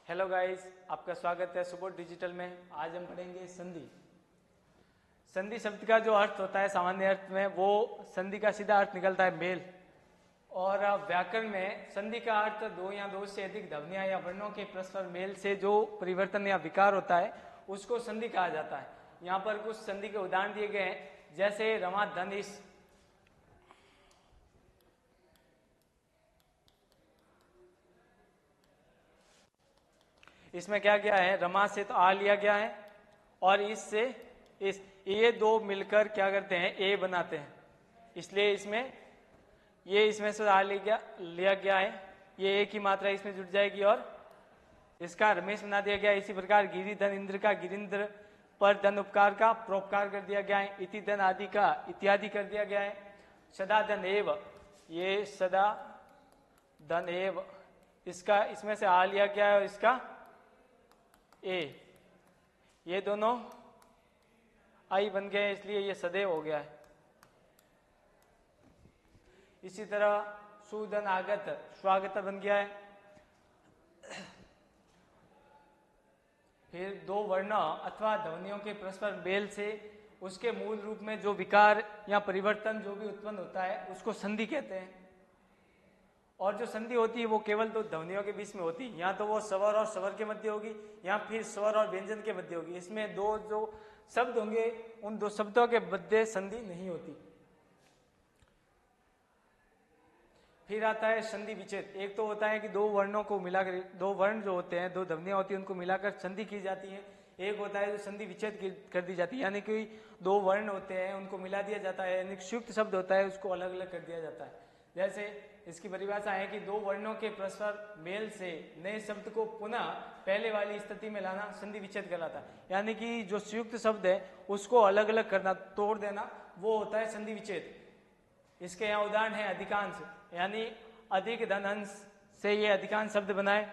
Hello guys, आपका स्वागत है सुपोर्ट डिजिटल में। आज हम पढ़ेंगे संधि। संधि शब्द का जो अर्थ होता है सामान्य अर्थ में, वो संधि का सीधा अर्थ निकलता है मेल। और व्याकरण में संधि का अर्थ दो या दो से अधिक ध्वनियां या वर्णों के परस्पर मेल से जो परिवर्तन या विकार होता है उसको संधि कहा जाता है। यहाँ पर कुछ संधि के उदाहरण दिए गए हैं, जैसे रमा धनिश। इसमें क्या किया है, रमा से तो आ लिया गया है और इससे इस ये दो मिलकर क्या करते हैं, ए बनाते हैं, इसलिए इसमें ये इसमें से आ लिया गया है, ये ए की मात्रा इसमें जुट जाएगी और इसका रमेश बना दिया गया। इसी प्रकार गिरी धन इंद्र का गिरिंद्र, पर धन उपकार का परोपकार कर दिया गया है, इति धन आदि का इत्यादि कर दिया गया है। सदा धन एव, ये सदा धन एव, इसका इसमें से आ लिया गया है और इसका ए, ये दोनों आई बन गए इसलिए ये सदैव हो गया है। इसी तरह सुधन आगत, स्वागत बन गया है। फिर दो वर्ण अथवा ध्वनियों के परस्पर मेल से उसके मूल रूप में जो विकार या परिवर्तन जो भी उत्पन्न होता है उसको संधि कहते हैं। और जो संधि होती है वो केवल दो ध्वनियों के बीच में होती है, यहाँ तो वो स्वर और स्वर के मध्य होगी, यहाँ फिर स्वर और व्यंजन के मध्य होगी। इसमें दो जो शब्द होंगे उन दो शब्दों के मध्य संधि नहीं होती। फिर आता है संधि विच्छेद। एक तो होता है कि दो वर्णों को मिलाकर, दो वर्ण जो होते हैं, दो ध्वनियां होती है, उनको मिलाकर संधि की जाती है। एक होता है जो संधि विच्छेद कर दी जाती है, यानी कि दो वर्ण होते हैं उनको मिला दिया जाता है, यानी संयुक्त शब्द होता है उसको अलग अलग कर दिया जाता है। जैसे इसकी परिभाषा है कि दो वर्णों के परस्पर मेल से नए शब्द को पुनः पहले वाली स्थिति में लाना संधि विच्छेद कहलाता है। यानी कि जो संयुक्त शब्द है उसको अलग अलग करना, तोड़ देना, वो होता है संधि विच्छेद। इसके यहाँ उदाहरण है अधिकांश, यानी अधिक धन अंश से ये अधिकांश शब्द बनाए,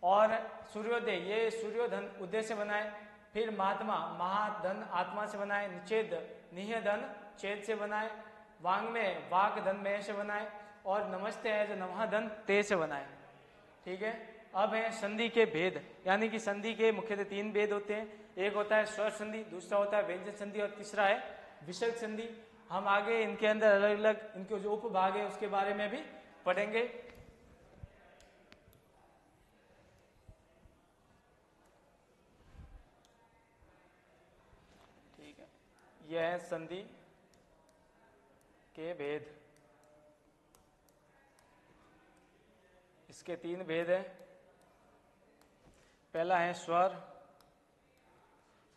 और सूर्योदय ये सूर्योधन उदय से बनाए। फिर महात्मा महाधन आत्मा से बनाए, निषेध निहधन छेद से बनाए, वांग में वाक धन में से बनाए, और नमस्ते है जो नमःधन ते से बनाए। ठीक है। अब है संधि के भेद, यानी कि संधि के मुख्यतः तीन भेद होते हैं। एक होता है स्वर संधि, दूसरा होता है व्यंजन संधि और तीसरा है विसर्ग संधि। हम आगे इनके अंदर अलग अलग इनके जो उपभाग है उसके बारे में भी पढ़ेंगे। ठीक है, यह है संधि के भेद। इसके तीन भेद हैं। पहला है स्वर,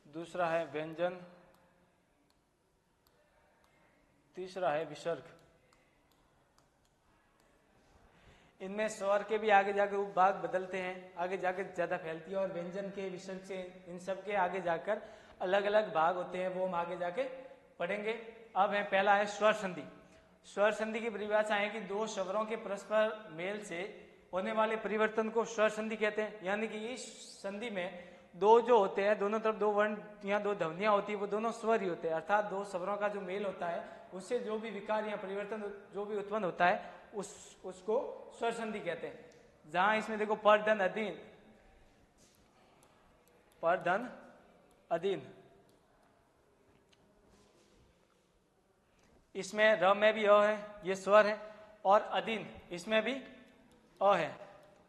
दूसरा है व्यंजन, तीसरा है विसर्ग। इनमें स्वर के भी आगे जाकर उपभाग बदलते हैं, आगे जाकर ज्यादा फैलती है, और व्यंजन के विसर्ग से इन सब के आगे जाकर अलग अलग भाग होते हैं, वो हम आगे जाके पढ़ेंगे। अब है पहला है स्वर संधि। स्वर संधि की परिभाषा है कि दो स्वरों के परस्पर मेल से होने वाले परिवर्तन को स्वर संधि कहते हैं। यानी कि इस संधि में दो जो होते हैं, दोनों तरफ दो वर्ण या दो ध्वनियां होती है, वो दोनों स्वर ही होते हैं, अर्थात दो स्वरों का जो मेल होता है उससे जो भी विकार या परिवर्तन जो भी उत्पन्न होता है उसको स्वर संधि कहते हैं। जहां इसमें देखो पर धन अधीन, पर धन अधीन, इसमें र में भी अ है, ये स्वर है, और अधीन इसमें भी अ है,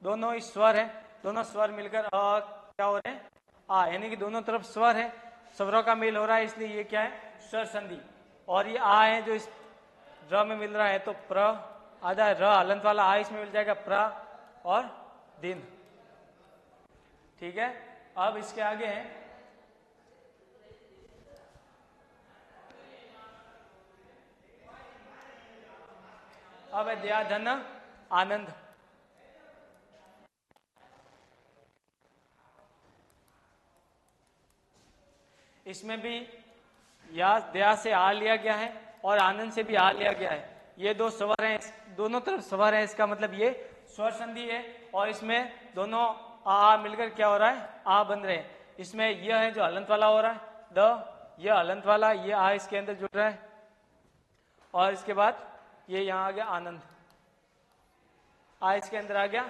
दोनों ही स्वर है, दोनों स्वर मिलकर अ क्या हो रहे हैं, आ, यानी कि दोनों तरफ स्वर है, स्वरों का मेल हो रहा है, इसलिए ये क्या है, स्वर संधि। और ये आ है जो इस र में मिल रहा है, तो प्र आधा र हलंत वाला आ इसमें मिल जाएगा, प्र और दिन। ठीक है। अब इसके आगे है अब है दया धन आनंद। इसमें भी या दया से आ लिया गया है और आनंद से भी आ लिया गया है, ये दो स्वर हैं, दोनों तरफ स्वर है, इसका मतलब ये स्वर संधि है। और इसमें दोनों आ मिलकर क्या हो रहा है, आ बन रहे हैं। इसमें यह है जो हलंत वाला हो रहा है, द, यह हलंत वाला, ये आ इसके अंदर जुड़ रहा है, और इसके बाद ये यहां आ गया आनंद, आ इसके अंदर आ गया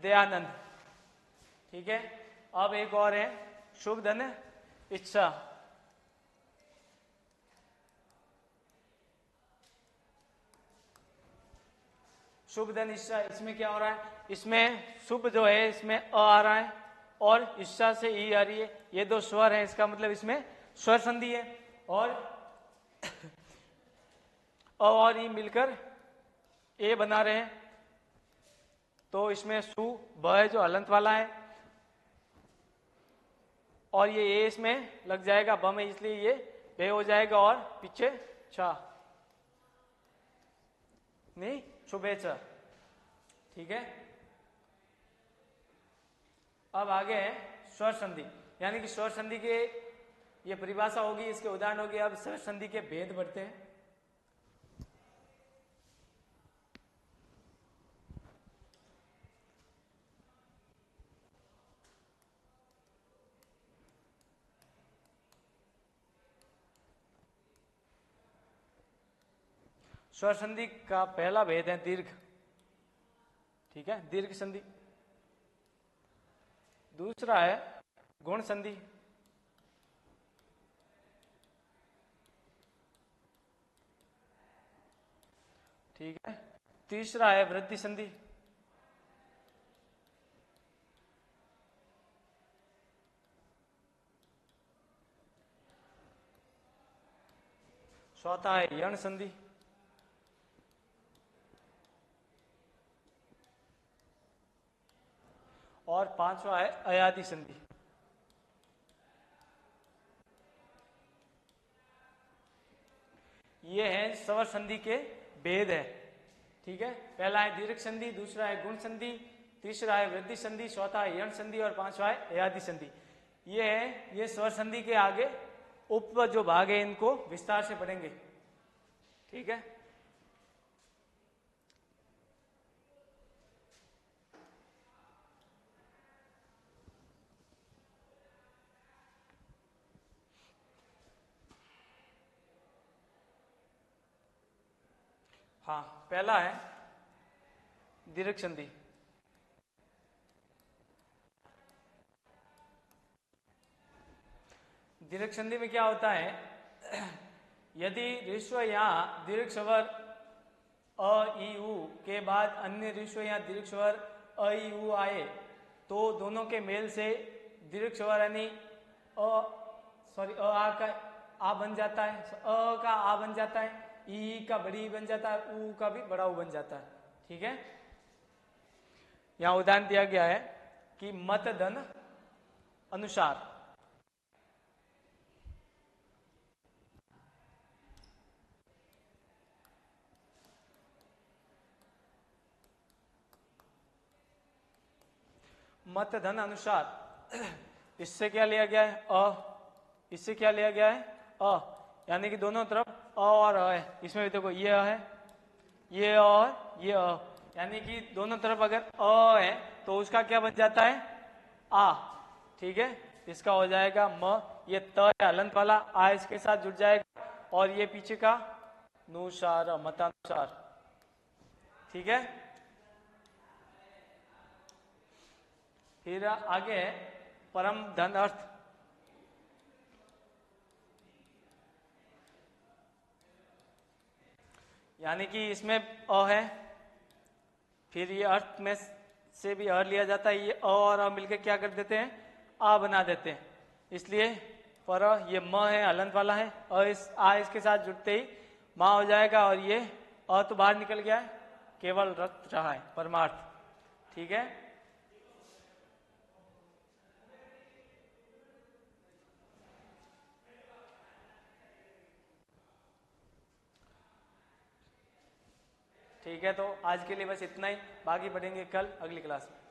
दयानंद। ठीक है। अब एक और है शुभ धन इच्छा। शुभ धन इच्छा, इसमें क्या हो रहा है, इसमें शुभ जो है इसमें अ आ रहा है और इच्छा से ई आ रही है, ये दो स्वर है, इसका मतलब इसमें स्वर संधि है। और अ और ई मिलकर ए बना रहे हैं, तो इसमें सु ब है जो हलंत वाला है और ये ए इसमें लग जाएगा ब में, इसलिए ये बे हो जाएगा और पीछे छा नहीं शुभेच्छा। ठीक है। अब आगे है स्वर संधि, यानी कि स्वर संधि के ये परिभाषा होगी, इसके उदाहरण होगी। अब स्वर संधि के भेद बढ़ते हैं। स्वर संधि का पहला भेद है दीर्घ। ठीक है, दीर्घ संधि। दूसरा है गुण संधि। ठीक है। तीसरा है वृद्धि संधि। चौथा है यण संधि। और पांचवा है अयादि संधि। ये है स्वर संधि के भेद है। ठीक है, पहला है दीर्घ संधि, दूसरा है गुण संधि, तीसरा है वृद्धि संधि, चौथा है यण संधि और पांचवा है अयादि संधि। ये है, ये स्वर संधि के आगे उप जो भाग है इनको विस्तार से पढ़ेंगे। ठीक है। हाँ, पहला है दीर्घ संधि। दीर्घ संधि में क्या होता है, यदि ऋस्व या दीर्घ स्वर अ ई उ के बाद अन्य ऋस्व या दीर्घ स्वर अ ई उ आए तो दोनों के मेल से दीर्घ स्वर यानी आ का आ बन जाता है, अ का आ बन जाता है, ई का बड़ी बन जाता है, उ का भी बड़ा उ बन जाता है। ठीक है। यहां उदाहरण दिया गया है कि मत धन अनुसार। मत धन अनुसार, इससे क्या लिया गया है अ, इससे क्या लिया गया है अ, यानी कि दोनों तरफ अ और अ है। इसमें भी देखो ये अ है, ये और ये अ, यानी कि दोनों तरफ अगर अ है तो उसका क्या बन जाता है आ। ठीक है, इसका हो जाएगा म, ये त है हलंत वाला, आ इसके साथ जुड़ जाएगा और ये पीछे का नुसार मतानुसार। ठीक है। फिर आगे है परम धन अर्थ। यानी कि इसमें अ है, फिर ये अर्थ में से भी अ लिया जाता है, ये अ और अ मिलकर क्या कर देते हैं आ बना देते हैं। इसलिए पर ये म है हलंत वाला है, इस आ इसके साथ जुड़ते ही माँ हो जाएगा और ये अ तो बाहर निकल गया है, केवल रक्त रहा है परमार्थ। ठीक है। ठीक है, तो आज के लिए बस इतना ही, बाकी पढ़ेंगे कल अगली क्लास में।